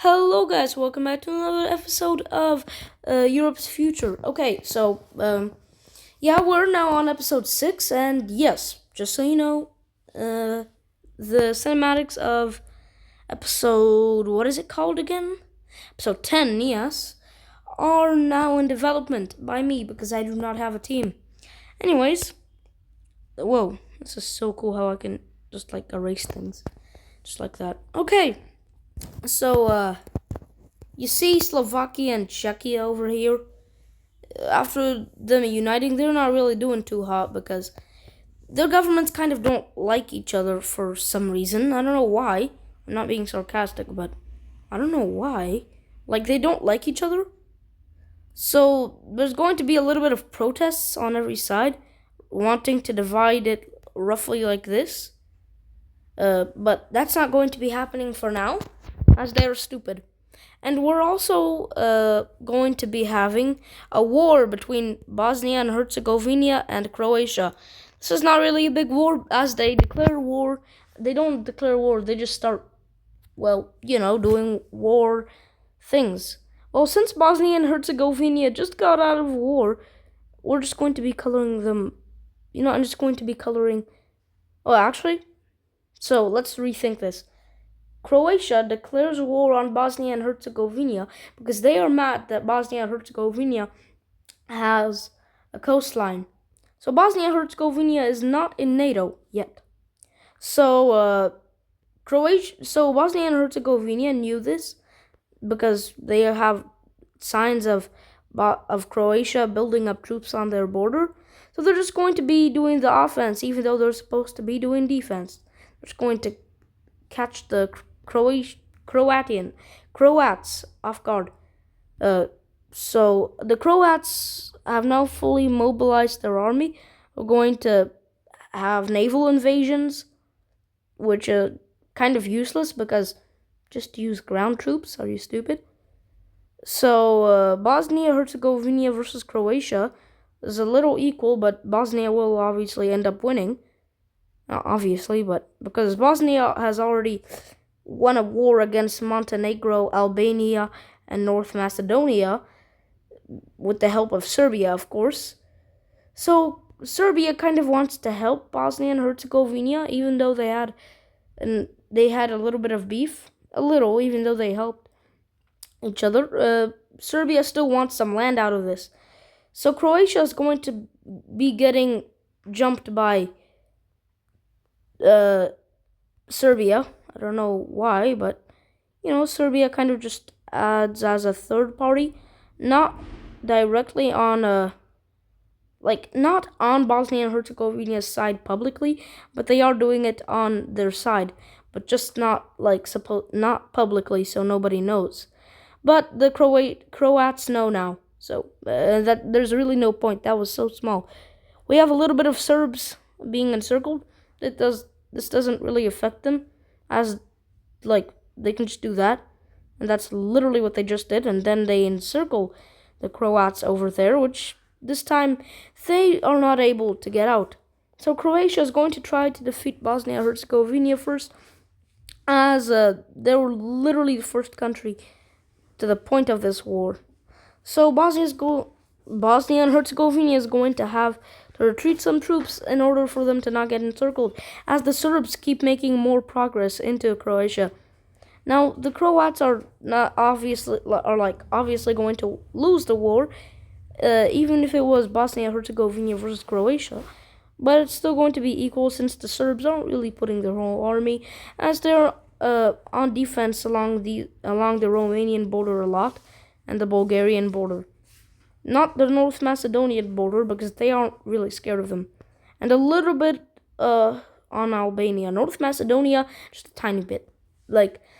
Hello, guys. Welcome back to another episode of Europe's Future. Yeah, we're now on episode 6, and yes, just so you know, uh, the cinematics of episode, what is it called again? Episode 10, yes, are now in development by me because I do not have a team. Anyways, whoa, this is so cool how I can just like erase things just like that. Okay, so, you see Slovakia and Czechia over here? After them uniting, they're not really doing too hot because their governments kind of don't like each other for some reason. I don't know why. I'm not being sarcastic, but I don't know why. Like, they don't like each other. So, there's going to be a little bit of protests on every side, wanting to divide it roughly like this. But that's not going to be happening for now, as they're stupid. And we're also going to be having a war between Bosnia and Herzegovina and Croatia. This is not really a big war, as they declare war. They don't declare war, they just start, doing war things. Well, since Bosnia and Herzegovina just got out of war, we're just going to be coloring them. I'm just going to be coloring. Oh, actually, so let's rethink this. Croatia declares war on Bosnia and Herzegovina because they are mad that Bosnia and Herzegovina has a coastline. So Bosnia and Herzegovina is not in NATO yet. So Bosnia and Herzegovina knew this because they have signs of Croatia building up troops on their border. So they're just going to be doing the offense, even though they're supposed to be doing defense. They're just going to catch the Croats off guard. So the Croats have now fully mobilized their army. We're going to have naval invasions, which are kind of useless because just use ground troops. Are you stupid? So Bosnia Herzegovina versus Croatia is a little equal, but Bosnia will obviously end up winning. Not obviously, but because Bosnia has already won a war against Montenegro, Albania, and North Macedonia, with the help of Serbia, of course. So Serbia kind of wants to help Bosnia and Herzegovina, even though they had a little bit of beef, a little, even though they helped each other. Serbia still wants some land out of this. So Croatia is going to be getting jumped by Serbia. I don't know why, but Serbia kind of just adds as a third party, not directly on not on Bosnia and Herzegovina's side publicly, but they are doing it on their side, but just not not publicly, so nobody knows. But the Croats know now, so that there's really no point. That was so small. We have a little bit of Serbs being encircled. This doesn't really affect them, as they can just do that, and that's literally what they just did. And then they encircle the Croats over there, which this time they are not able to get out. So Croatia is going to try to defeat Bosnia Herzegovina first, as they were literally the first country to the point of this war. So Bosnia and Herzegovina is going to have to retreat some troops in order for them to not get encircled, as the Serbs keep making more progress into Croatia. Now the Croats are not obviously going to lose the war, even if it was Bosnia Herzegovina versus Croatia. But it's still going to be equal since the Serbs aren't really putting their whole army, as they're on defense along the Romanian border a lot and the Bulgarian border. Not the North Macedonian border because they aren't really scared of them. And a little bit on Albania. North Macedonia, just a tiny bit.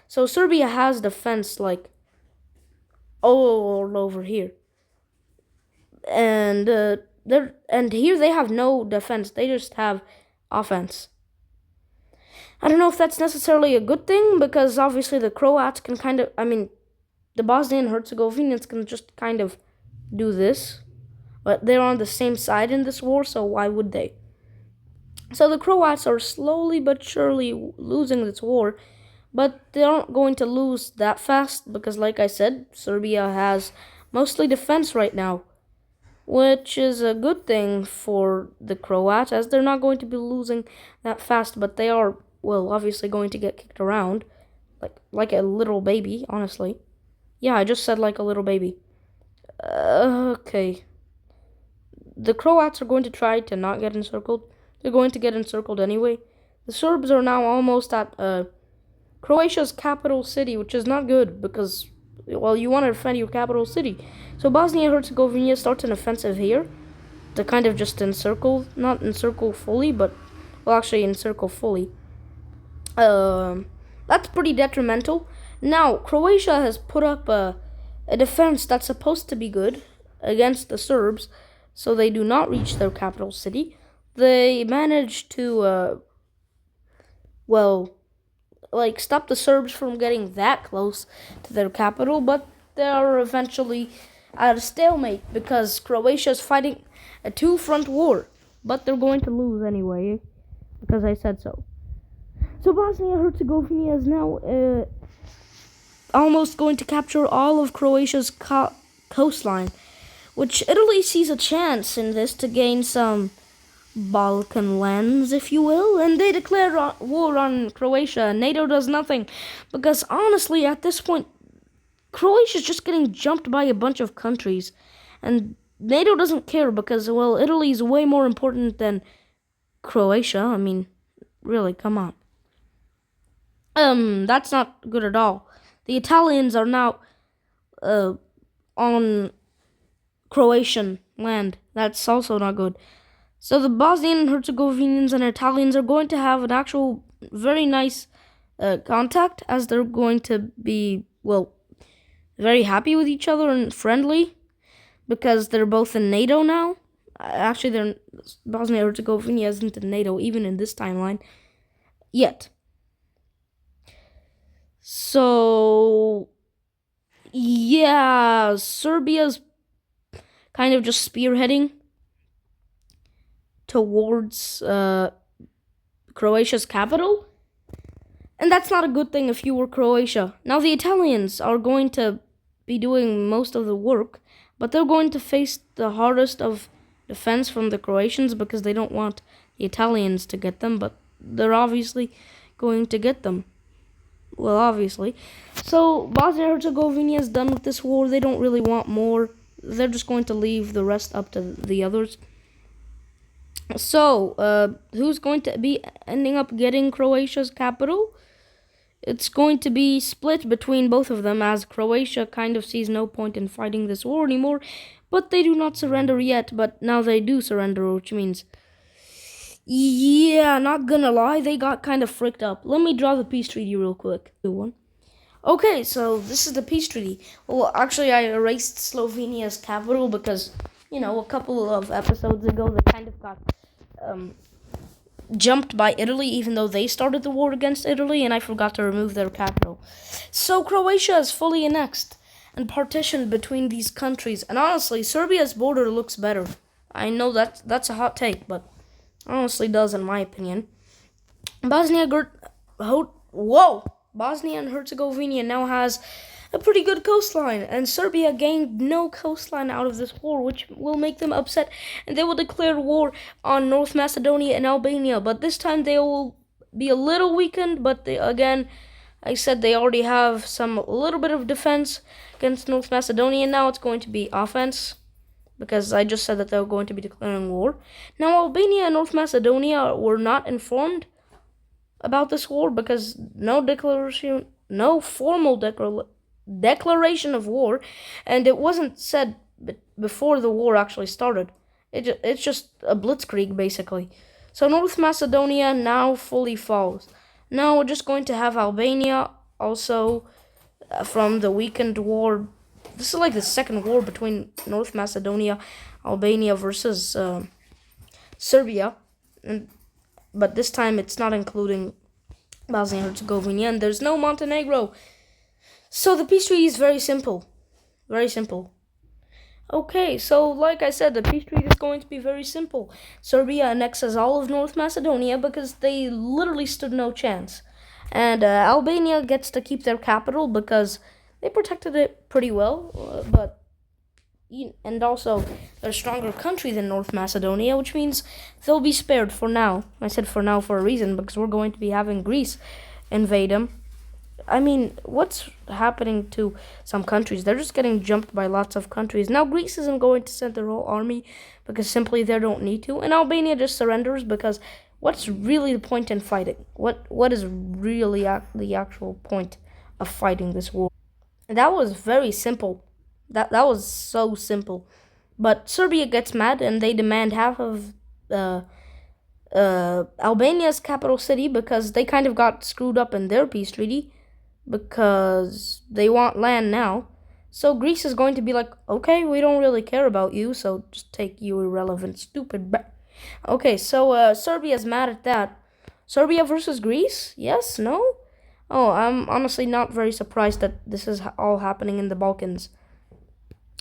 So Serbia has defense all over here. And here they have no defense. They just have offense. I don't know if that's necessarily a good thing because obviously the Croats can the Bosnian Herzegovinians can just kind of do this, but they're on the same side in this war, so why would they? So the Croats are slowly but surely losing this war, but they aren't going to lose that fast because, like I said, Serbia has mostly defense right now, which is a good thing for the Croats as they're not going to be losing that fast, but they are, well, obviously going to get kicked around like a little baby, honestly. Yeah, I just said like a little baby. Okay. The Croats are going to try to not get encircled. They're going to get encircled anyway. The Serbs are now almost at Croatia's capital city, which is not good because, well, you want to defend your capital city. So Bosnia-Herzegovina starts an offensive here to kind of just not encircle fully, but, well, actually encircle fully. That's pretty detrimental. Now, Croatia has put up a defense that's supposed to be good against the Serbs, so they do not reach their capital city. They managed to, stop the Serbs from getting that close to their capital, but they are eventually at a stalemate because Croatia is fighting a two-front war, but they're going to lose anyway because I said so. So Bosnia-Herzegovina is now almost going to capture all of Croatia's coastline, which Italy sees a chance in this to gain some Balkan lands, if you will, and they declare war on Croatia. NATO does nothing because, honestly, at this point, Croatia's just getting jumped by a bunch of countries, and NATO doesn't care because, well, Italy's way more important than Croatia. I mean, really, come on. That's not good at all. The Italians are now on Croatian land. That's also not good. So the Bosnian and Herzegovinians and Italians are going to have an actual very nice contact as they're going to be, well, very happy with each other and friendly because they're both in NATO now. Actually, Bosnia and Herzegovina isn't in NATO even in this timeline yet. So, yeah, Serbia's kind of just spearheading towards Croatia's capital. And that's not a good thing if you were Croatia. Now, the Italians are going to be doing most of the work, but they're going to face the hardest of defense from the Croatians because they don't want the Italians to get them, but they're obviously going to get them. Well, obviously. So, Bosnia-Herzegovina is done with this war. They don't really want more. They're just going to leave the rest up to the others. So, who's going to be ending up getting Croatia's capital? It's going to be split between both of them as Croatia kind of sees no point in fighting this war anymore, but they do not surrender yet, but now they do surrender, which means, yeah, not gonna lie, they got kind of fricked up. Let me draw the peace treaty real quick. Okay, so this is the peace treaty. Well, actually, I erased Slovenia's capital because, a couple of episodes ago, they kind of got jumped by Italy, even though they started the war against Italy, and I forgot to remove their capital. So Croatia is fully annexed and partitioned between these countries, and honestly, Serbia's border looks better. I know that's a hot take, but honestly does in my opinion. Bosnia and Herzegovina now has a pretty good coastline, and Serbia gained no coastline out of this war, which will make them upset, and they will declare war on North Macedonia and Albania, but this time they will be a little weakened, but I said they already have a little bit of defense against North Macedonia. Now it's going to be offense, because I just said that they were going to be declaring war. Now, Albania and North Macedonia were not informed about this war because no formal declaration of war, and it wasn't said before the war actually started. It's just a blitzkrieg, basically. So North Macedonia now fully falls. Now we're just going to have Albania also from the weakened war. This is like the second war between North Macedonia, Albania versus Serbia, but this time it's not including Bosnia and Herzegovina, and there's no Montenegro. So the peace treaty is very simple. Very simple. Okay, so like I said, the peace treaty is going to be very simple. Serbia annexes all of North Macedonia because they literally stood no chance. And Albania gets to keep their capital because they protected it pretty well, but and also they're a stronger country than North Macedonia, which means they'll be spared for now. I said for now for a reason, because we're going to be having Greece invade them. I mean, what's happening to some countries? They're just getting jumped by lots of countries. Now Greece isn't going to send their whole army because simply they don't need to, and Albania just surrenders because what's really the point in fighting? What is really the actual point of fighting this war? And that was very simple. That was so simple. But Serbia gets mad and they demand half of Albania's capital city because they kind of got screwed up in their peace treaty because they want land now. So Greece is going to be like, okay, we don't really care about you, so just take you irrelevant, stupid. Okay, so Serbia's mad at that. Serbia versus Greece? Yes? No? Oh, I'm honestly not very surprised that this is all happening in the Balkans.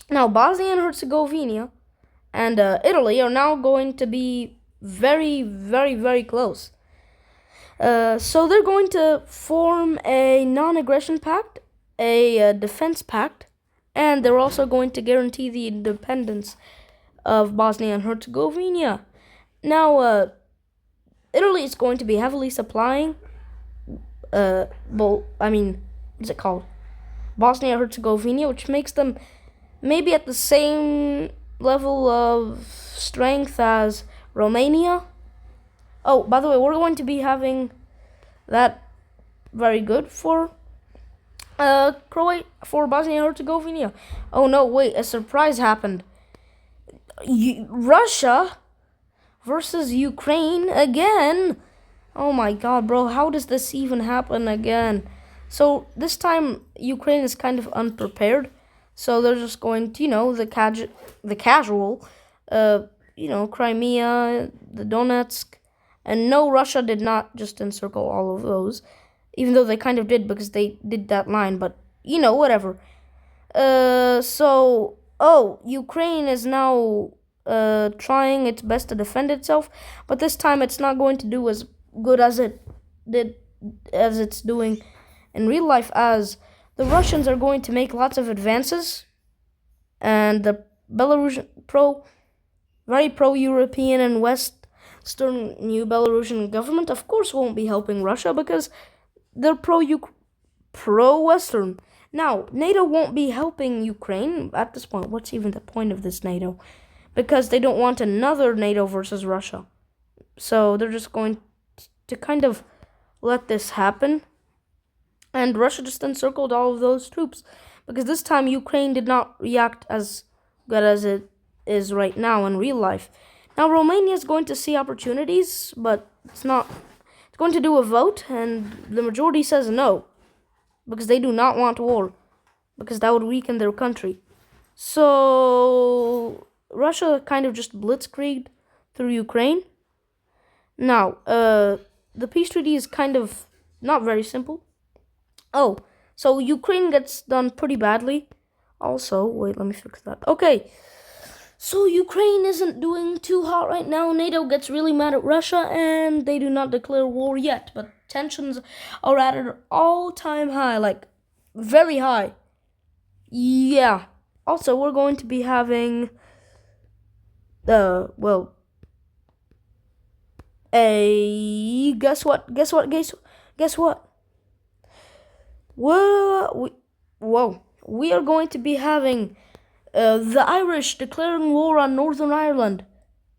Now, Bosnia and Herzegovina and Italy are now going to be very, very, very close. So they're going to form a non-aggression pact, a defense pact, and they're also going to guarantee the independence of Bosnia and Herzegovina. Now, Italy is going to be heavily supplying, what's it called? Bosnia and Herzegovina, which makes them maybe at the same level of strength as Romania. Oh, by the way, we're going to be having that very good for Croatia, for Bosnia and Herzegovina. Oh no, wait, a surprise happened. Russia versus Ukraine again. Oh my god, bro, how does this even happen again? So this time Ukraine is kind of unprepared. So they're just going to, the casual, Crimea, the Donetsk, and no, Russia did not just encircle all of those, even though they kind of did because they did that line, but, whatever. Ukraine is now trying its best to defend itself, but this time it's not going to do as good as it's doing in real life, as the Russians are going to make lots of advances, and the Belarusian very pro-European and Western new Belarusian government, of course, won't be helping Russia because they're pro-Western. Now, NATO won't be helping Ukraine at this point. What's even the point of this NATO? Because they don't want another NATO versus Russia. So they're just going to kind of let this happen. And Russia just encircled all of those troops. Because this time Ukraine did not react as good as it is right now in real life. Now Romania is going to see opportunities, but it's going to do a vote, and the majority says no. Because they do not want war. Because that would weaken their country. So Russia kind of just blitzkrieged through Ukraine. Now, the peace treaty is kind of not very simple. Oh, so Ukraine gets done pretty badly. Also, wait, let me fix that. Okay, so Ukraine isn't doing too hot right now. NATO gets really mad at Russia, and they do not declare war yet. But tensions are at an all-time high, like very high. Yeah. Also, we're going to be having guess what? We are going to be having the Irish declaring war on Northern Ireland,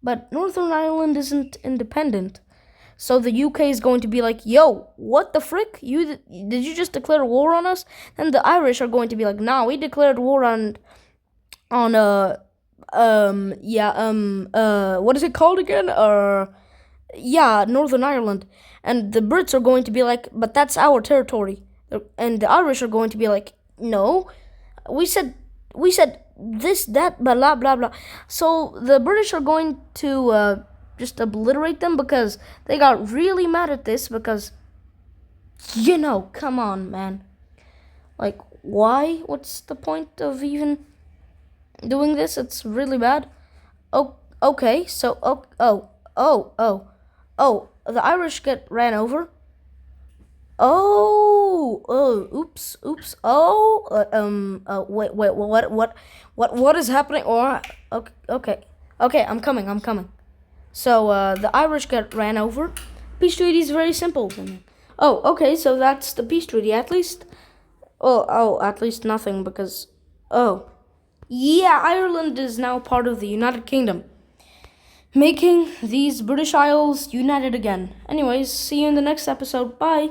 but Northern Ireland isn't independent. So the UK is going to be like, yo, what the frick? Did you just declare war on us? And the Irish are going to be like, nah, we declared war on what is it called again? Northern Ireland. And the Brits are going to be like, but that's our territory. And the Irish are going to be like, no, we said this, that, blah, blah, blah. So the British are going to just obliterate them because they got really mad at this because, come on, man. Like, why? What's the point of even doing this? It's really bad. Oh, okay, so, the Irish get ran over. Oops. Wait, what is happening? Or okay, I'm coming. So, the Irish get ran over. Peace treaty is very simple. Oh, okay, so that's the peace treaty. At least, at least nothing because, oh, yeah, Ireland is now part of the United Kingdom, making these British Isles united again. Anyways, see you in the next episode. Bye.